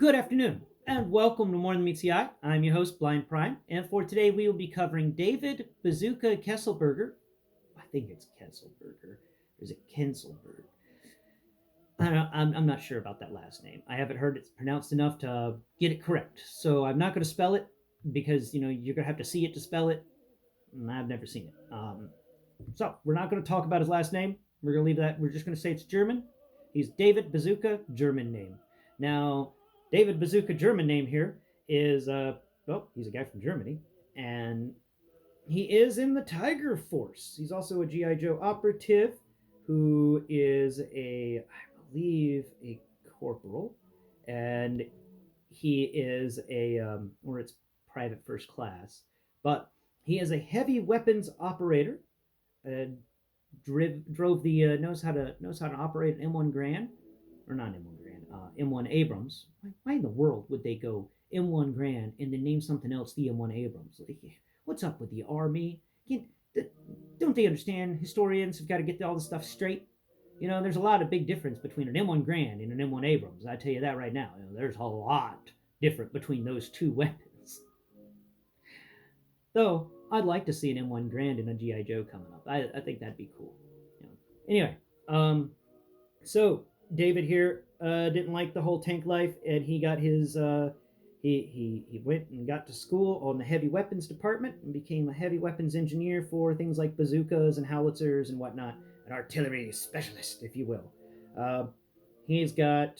Good afternoon, and welcome to More Than Meets the Eye. I'm your host, Blind Prime, and for today we will be covering David Bazooka Kesselberger. I think it's Kesselberger. Or is it Kenselberg? I don't know, I'm not sure about that last name. I haven't heard it pronounced enough to get it correct, so I'm not going to spell it because you're going to have to see it to spell it. And I've never seen it. So we're not going to talk about his last name. We're going to leave that. We're just going to say it's German. He's David Bazooka, German name. Now, David Bazooka, German name here is well, he's a guy from Germany, and he is in the Tiger Force. He's also a GI Joe operative, who is I believe, a corporal, and he is or it's private first class, but he is a heavy weapons operator. Uh, drove the knows how to operate an M1 Grand, or not M1 Grand, M1 Abrams. Why in the world would they go M1 Grand and then name something else the M1 Abrams? Like, what's up with the Army? Don't they understand? Historians have got to get all this stuff straight. There's a lot of big difference between an M1 Grand and an M1 Abrams. I tell you that right now. There's a lot different between those two weapons. Though I'd like to see an M1 Grand and a GI Joe coming up. I think that'd be cool. Anyway, so David here didn't like the whole tank life, and he got his he went and got to school on the heavy weapons department and became a heavy weapons engineer for things like bazookas and howitzers and whatnot, an artillery specialist, if you will. Uh, he's got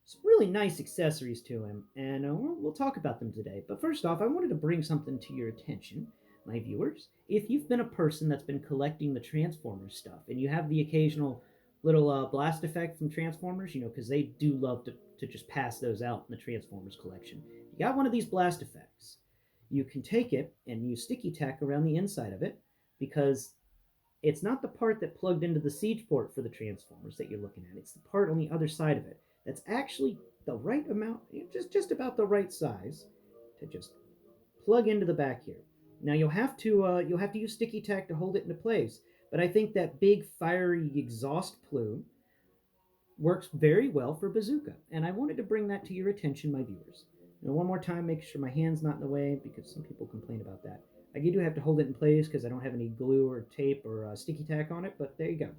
some really nice accessories to him, and we'll talk about them today. But first off, I wanted to bring something to your attention, my viewers. If you've been a person that's been collecting the Transformers stuff, and you have the occasional little blast effect from Transformers, because they do love to just pass those out in the Transformers collection. You got one of these blast effects. You can take it and use sticky tack around the inside of it, because it's not the part that plugged into the siege port for the Transformers that you're looking at. It's the part on the other side of it that's actually the right amount, just about the right size to just plug into the back here. Now you'll have to use sticky tack to hold it into place, but I think that big fiery exhaust plume works very well for Bazooka, and I wanted to bring that to your attention, my viewers. Now, one more time, make sure my hand's not in the way because some people complain about that. I do have to hold it in place because I don't have any glue or tape or sticky tack on it, but there you go.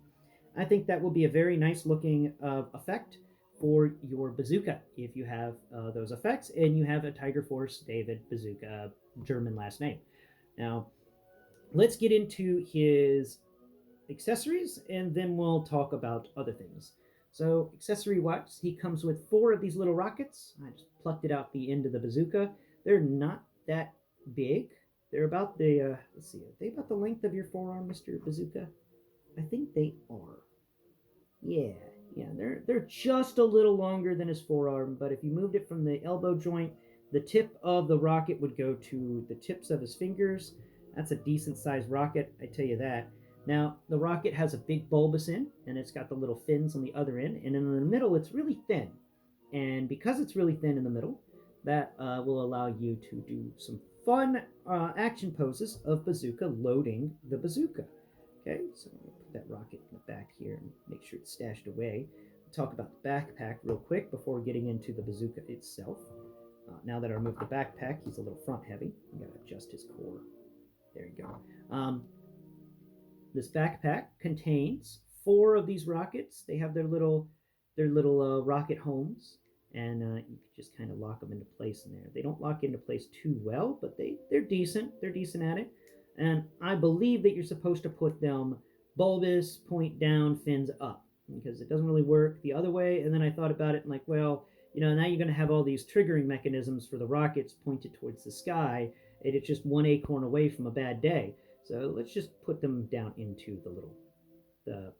I think that will be a very nice looking effect for your bazooka if you have those effects and you have a Tiger Force David Bazooka, German last name. Now, let's get into his accessories and then we'll talk about other things. So, accessory wise, he comes with 4 of these little rockets. I just plucked it out the end of the bazooka. They're not that big. They're about let's see, are they about the length of your forearm, Mr. Bazooka? I think they are. Yeah, yeah, they're just a little longer than his forearm, but if you moved it from the elbow joint, the tip of the rocket would go to the tips of his fingers. That's a decent sized rocket, I tell you that. Now, the rocket has a big bulbous end, and it's got the little fins on the other end, and in the middle, it's really thin. And because it's really thin in the middle, that will allow you to do some fun action poses of bazooka loading the bazooka. Okay, so I'm going to put that rocket in the back here and make sure it's stashed away. We'll talk about the backpack real quick before getting into the bazooka itself. Now that I removed the backpack, he's a little front heavy. I got to adjust his core. There you go. This backpack contains 4 of these rockets. They have their little rocket homes, and you can just kind of lock them into place in there. They don't lock into place too well, but they're decent. They're decent at it. And I believe that you're supposed to put them bulbous, point down, fins up, because it doesn't really work the other way. And then I thought about it and like, well, now you're going to have all these triggering mechanisms for the rockets pointed towards the sky, and it's just one acorn away from a bad day. So let's just put them down into the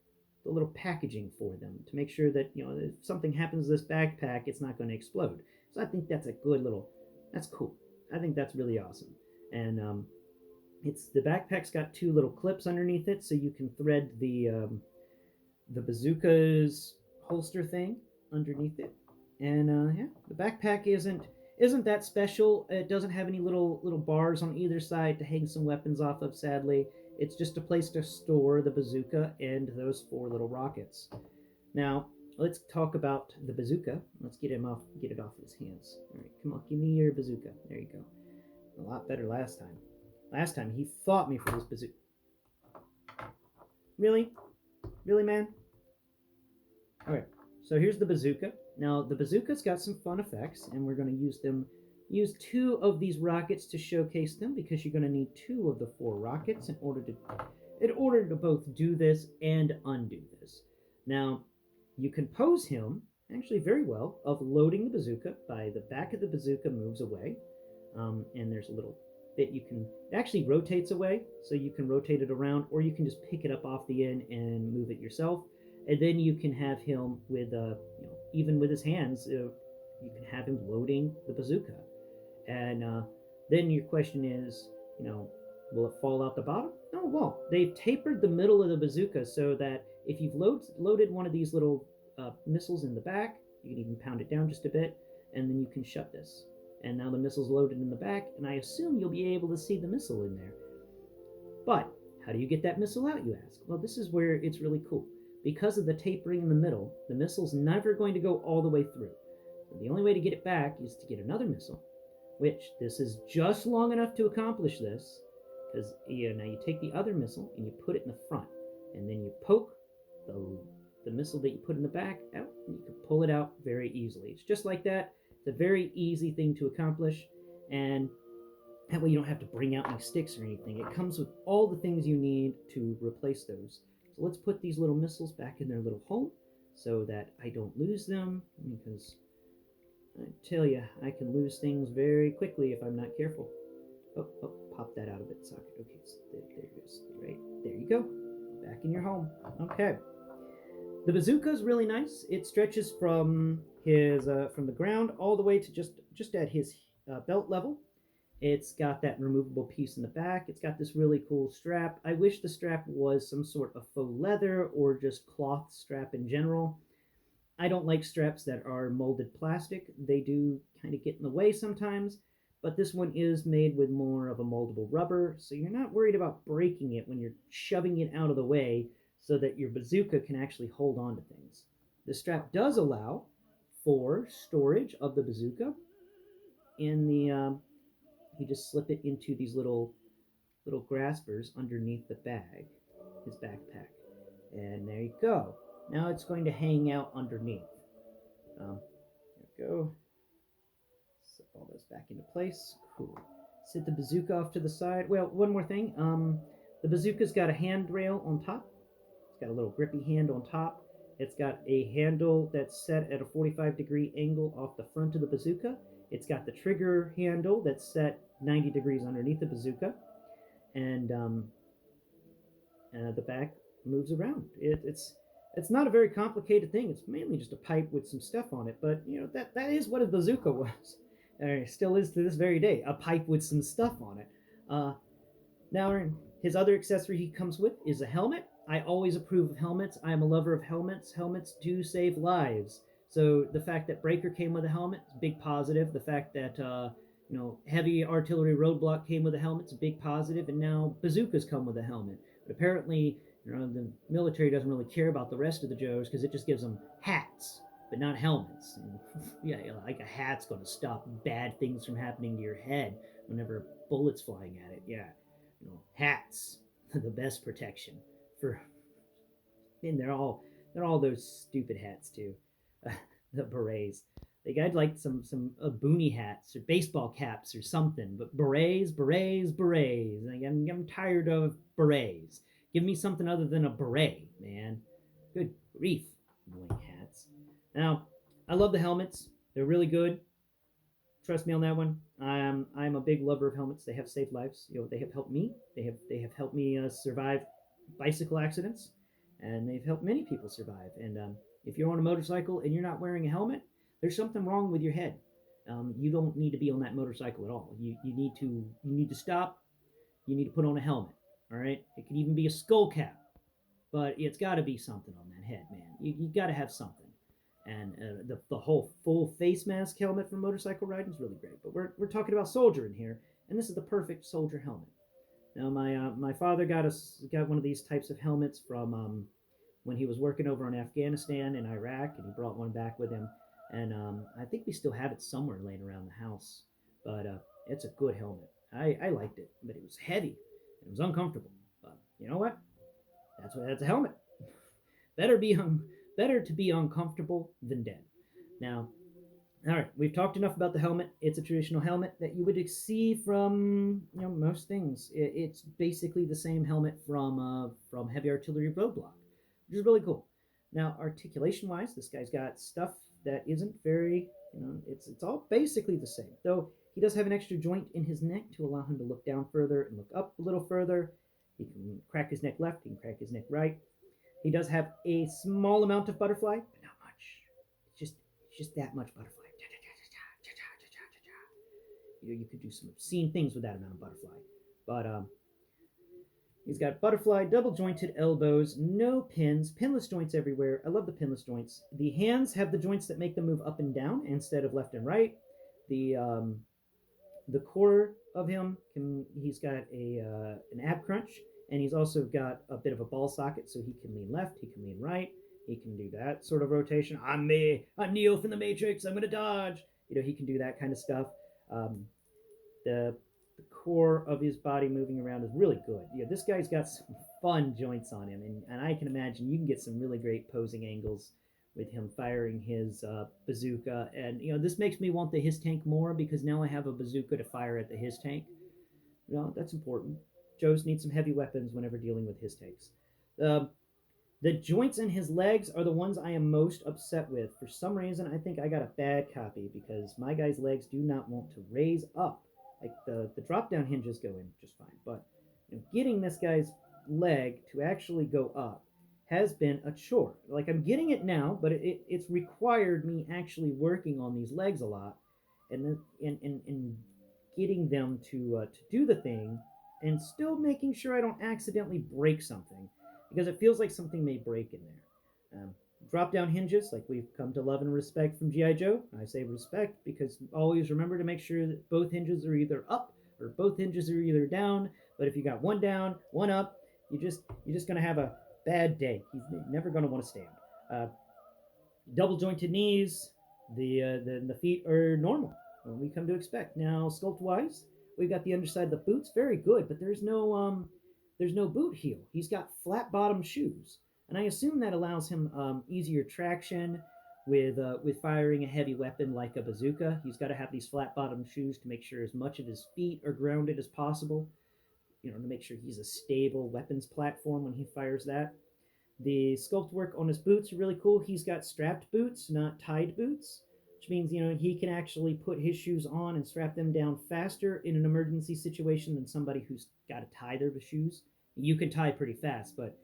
the little packaging for them to make sure that if something happens to this backpack, it's not going to explode. So I think that's a good little. That's cool. I think that's really awesome. And it's the backpack's got 2 little clips underneath it, so you can thread the bazooka's holster thing underneath it. And yeah, the backpack isn't that special. It doesn't have any little bars on either side to hang some weapons off of. Sadly, it's just a place to store the bazooka and those 4 little rockets. Now, let's talk about the bazooka. Let's get it off his hands. All right, come on, give me your bazooka. There you go. A lot better last time. Last time he fought me for this bazooka. Really, really, man. All right. So here's the bazooka. Now the bazooka's got some fun effects, and we're going to use them. Use two of these rockets to showcase them because you're going to need two of the four rockets in order to both do this and undo this. Now, you can pose him actually very well of loading the bazooka by the back of the bazooka moves away, and there's a little bit you can. It actually rotates away, so you can rotate it around, or you can just pick it up off the end and move it yourself. And then you can have him with, even with his hands, you can have him loading the bazooka. And then your question is, you know, will it fall out the bottom? No, it won't. They've tapered the middle of the bazooka so that if you've loaded one of these little missiles in the back, you can even pound it down just a bit, and then you can shut this. And now the missile's loaded in the back, and I assume you'll be able to see the missile in there. But how do you get that missile out, you ask? Well, this is where it's really cool. Because of the tapering in the middle, the missile's never going to go all the way through. So the only way to get it back is to get another missile, which this is just long enough to accomplish this, because now you take the other missile and you put it in the front, and then you poke the missile that you put in the back out, and you can pull it out very easily. It's just like that. It's a very easy thing to accomplish, and that way you don't have to bring out any sticks or anything. It comes with all the things you need to replace those. So let's put these little missiles back in their little home so that I don't lose them, because I tell you, I can lose things very quickly if I'm not careful. Oh, pop that out of its socket. Okay, so there it is. Right, there you go. Back in your home. Okay. The bazooka is really nice. It stretches from from the ground all the way to just at his belt level. It's got that removable piece in the back. It's got this really cool strap. I wish the strap was some sort of faux leather or just cloth strap in general. I don't like straps that are molded plastic. They do kind of get in the way sometimes, but this one is made with more of a moldable rubber, so you're not worried about breaking it when you're shoving it out of the way so that your bazooka can actually hold on to things. The strap does allow for storage of the bazooka in the you just slip it into these little graspers underneath the bag, his backpack. And there you go. Now it's going to hang out underneath. There we go. Slip all those back into place. Cool. Set the bazooka off to the side. Well, one more thing. The bazooka's got a handrail on top. It's got a little grippy hand on top. It's got a handle that's set at a 45-degree angle off the front of the bazooka. It's got the trigger handle that's set 90 degrees underneath the bazooka. And the back moves around. It's not a very complicated thing. It's mainly just a pipe with some stuff on it. But that is what a bazooka was, and still is to this very day. A pipe with some stuff on it. Now his other accessory he comes with is a helmet. I always approve of helmets. I am a lover of helmets. Helmets do save lives. So the fact that Breaker came with a helmet is a big positive. The fact that heavy artillery roadblock came with a helmet is a big positive, and now bazookas come with a helmet. But apparently, the military doesn't really care about the rest of the Joes because it just gives them hats, but not helmets. And, yeah, like a hat's going to stop bad things from happening to your head whenever bullets flying at it. Yeah, hats, the best protection for. And they're all those stupid hats too, the berets. Like I'd like some boonie hats or baseball caps or something, but berets. Like, I'm tired of berets. Give me something other than a beret, man. Good grief, annoying hats. Now, I love the helmets. They're really good. Trust me on that one. I'm a big lover of helmets. They have saved lives. They have helped me. They have helped me survive bicycle accidents, and they've helped many people survive. And if you're on a motorcycle and you're not wearing a helmet, there's something wrong with your head. You don't need to be on that motorcycle at all. You need to stop. You need to put on a helmet. All right. It could even be a skull cap, but it's got to be something on that head, man. You got to have something. And the whole full face mask helmet for motorcycle riding is really great. But we're talking about soldier in here, and this is the perfect soldier helmet. Now my father got one of these types of helmets from when he was working over in Afghanistan and Iraq, and he brought one back with him. And I think we still have it somewhere laying around the house. But it's a good helmet. I liked it, but it was heavy. It was uncomfortable. But you know what? That's a helmet. better be better to be uncomfortable than dead. Now, all right, we've talked enough about the helmet. It's a traditional helmet that you would see from most things. It's basically the same helmet from Heavy Artillery Roadblock, which is really cool. Now, articulation wise, this guy's got stuff that isn't very it's all basically the same. Though he does have an extra joint in his neck to allow him to look down further and look up a little further. He can crack his neck left. He can crack his neck right. He does have a small amount of butterfly, but not much. It's just that much butterfly. You could do some obscene things with that amount of butterfly. But he's got butterfly, double jointed elbows, no pins, pinless joints everywhere. I love the pinless joints. The hands have the joints that make them move up and down instead of left and right. The core of him he's got an ab crunch, and he's also got a bit of a ball socket, so he can lean left, he can lean right, he can do that sort of rotation. I'm me, I'm Neo from the Matrix, I'm gonna dodge. He can do that kind of stuff. Um, the the core of his body moving around is really good. This guy's got some fun joints on him, and I can imagine you can get some really great posing angles with him firing his bazooka. And this makes me want the his tank more, because now I have a bazooka to fire at the his tank. That's important. Joe's needs some heavy weapons whenever dealing with his tanks. Uh, the joints in his legs are the ones I am most upset with. For some reason, I think I got a bad copy, because my guy's legs do not want to raise up. Like the drop down hinges go in just fine, but getting this guy's leg to actually go up has been a chore. Like, I'm getting it now, but it's required me actually working on these legs a lot, and then and getting them to do the thing, and still making sure I don't accidentally break something, because it feels like something may break in there. Drop down hinges, like we've come to love and respect from G.I. Joe. I say respect because always remember to make sure that both hinges are either up or both hinges are either down. But if you got one down, one up, you're just gonna have a bad day. He's never gonna want to stand. Uh, Double jointed knees, the feet are normal when we come to expect. Now, sculpt wise, we've got the underside of the boots, very good, but there's no boot heel. He's got flat bottom shoes, and I assume that allows him easier traction with firing a heavy weapon like a bazooka. He's got to have these flat bottom shoes to make sure as much of his feet are grounded as possible. To make sure he's a stable weapons platform when he fires that. The sculpt work on his boots are really cool. He's got strapped boots, not tied boots, which means he can actually put his shoes on and strap them down faster in an emergency situation than somebody who's got to tie their shoes. You can tie pretty fast, but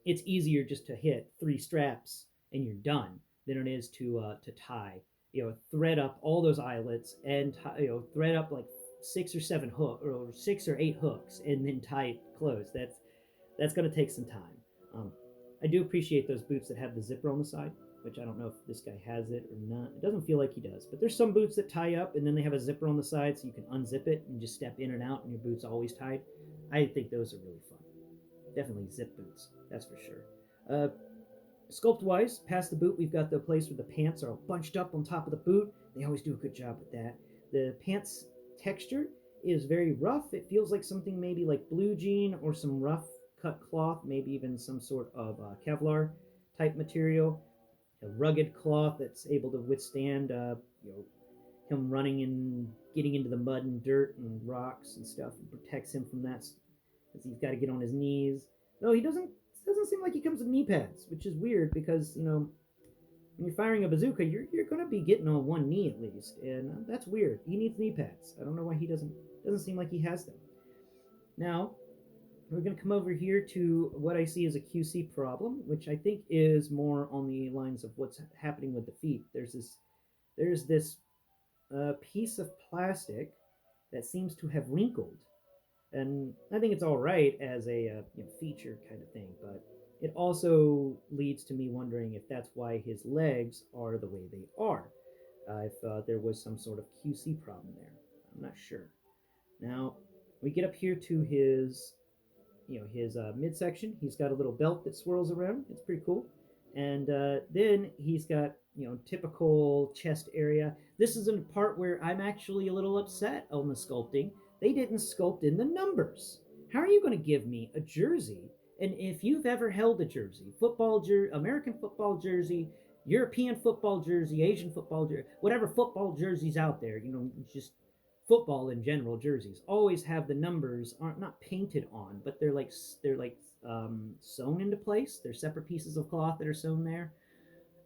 it's easier just to hit 3 straps and you're done than it is to tie. Thread up all those eyelets and thread up like 6 or 8 hooks and then tie it closed. That's going to take some time. Um, I do appreciate those boots that have the zipper on the side, which I don't know if this guy has it or not. It doesn't feel like he does, but there's some boots that tie up and then they have a zipper on the side so you can unzip it and just step in and out and your boot's always tied. I think those are really fun. Definitely zip boots, that's for sure. Uh, Sculpt wise, past the boot, we've got the place where the pants are all bunched up on top of the boot. They always do a good job with that. The pants texture is very rough. It feels like something maybe like blue jean or some rough cut cloth, maybe even some sort of Kevlar type material. A rugged cloth that's able to withstand him running and getting into the mud and dirt and rocks and stuff, and protects him from that, as he's got to get on his knees. No, he doesn't seem like he comes with knee pads, which is weird because when you're firing a bazooka, you're going to be getting on one knee at least, and that's weird. He needs knee pads. I don't know why he doesn't seem like he has them. Now we're going to come over here to what I see as a QC problem, which I think is more on the lines of what's happening with the feet. There's this piece of plastic that seems to have wrinkled, and I think it's all right as a feature kind of thing, but it also leads to me wondering if that's why his legs are the way they are. If there was some sort of QC problem there, I'm not sure. Now we get up here to his his midsection. He's got a little belt that swirls around. It's pretty cool. And then he's got typical chest area. This is a part where I'm actually a little upset on the sculpting. They didn't sculpt in the numbers. How are you going to give me a jersey? And if you've ever held a jersey, American football jersey, European football jersey, Asian football jersey, whatever football jerseys out there, just football in general jerseys always have the numbers aren't not painted on, but they're like sewn into place. They're separate pieces of cloth that are sewn there,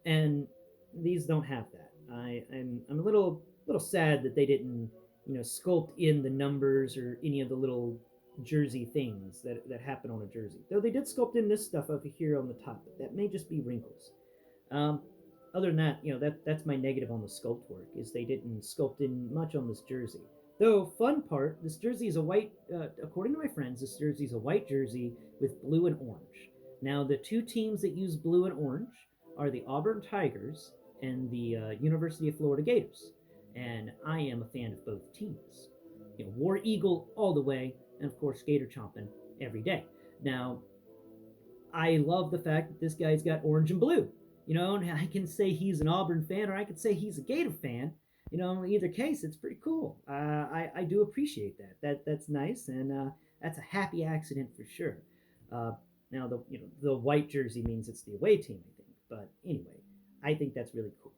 and these don't have that. I'm a little sad that they didn't sculpt in the numbers or any of the little jersey things that happen on a jersey. Though they did sculpt in this stuff over here on the top, but that may just be wrinkles. Um, Other than that, that's my negative on the sculpt work is they didn't sculpt in much on this jersey. Though fun part, this jersey is a white. According to my friends, this jersey is a white jersey with blue and orange. Now the two teams that use blue and orange are the Auburn Tigers and the University of Florida Gators, and I am a fan of both teams. War Eagle all the way, and of course Gator chomping every day. Now I love the fact that this guy's got orange and blue. And I can say he's an Auburn fan, or I could say he's a Gator fan. In either case, it's pretty cool. I do appreciate that. That's nice, and that's a happy accident for sure. Uh, Now the white jersey means it's the away team, I think. But anyway, I think that's really cool.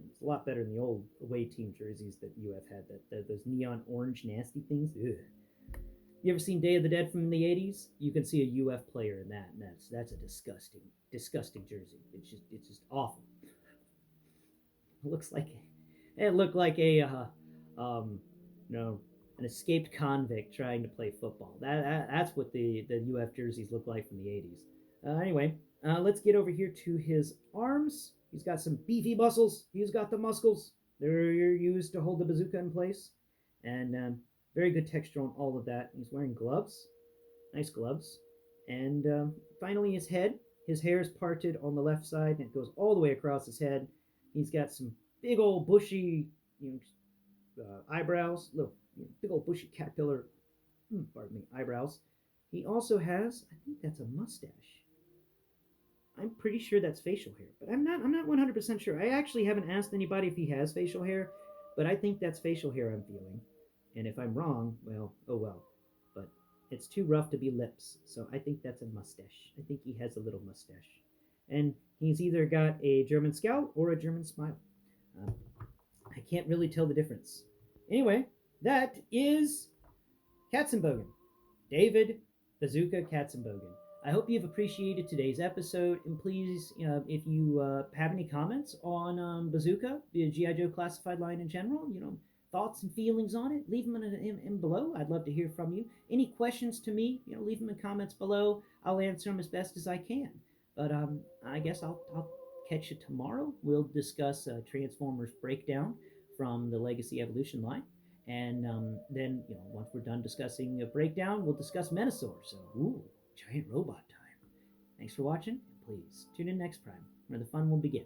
It's a lot better than the old away team jerseys that UF had. Those neon orange nasty things. Ugh. You ever seen Day of the Dead from the '80s? You can see a UF player in that, and that's a disgusting jersey. It's just awful. It looked like a um, you know an escaped convict trying to play football. That's what the UF jerseys look like from the '80s. Anyway, let's get over here to his arms. He's got some beefy muscles. He's got the muscles. They're used to hold the bazooka in place, and very good texture on all of that. He's wearing gloves, nice gloves, and finally his head. His hair is parted on the left side, and it goes all the way across his head. He's got some big old bushy, eyebrows, little big old bushy caterpillar, pardon me, eyebrows. He also has, I think that's a mustache. I'm pretty sure that's facial hair, but I'm not 100% sure. I actually haven't asked anybody if he has facial hair, but I think that's facial hair I'm feeling. And if I'm wrong, well, oh well. But it's too rough to be lips, so I think that's a mustache. I think he has a little mustache. And he's either got a German scout or a German smile. Uh, I can't really tell the difference. Anyway, that is Katzenbogen. David Bazooka Katzenbogen. I hope you've appreciated today's episode, and please, if you have any comments on Bazooka, the GI Joe classified line in general, thoughts and feelings on it, leave them in below. I'd love to hear from you. Any questions to me, leave them in comments below. I'll answer them as best as I can. But I guess I'll catch you tomorrow. We'll discuss Transformers Breakdown from the Legacy Evolution line. And then, once we're done discussing a breakdown, we'll discuss Menosaur. So, giant robot time. Thanks for watching. Please tune in next time where the fun will begin.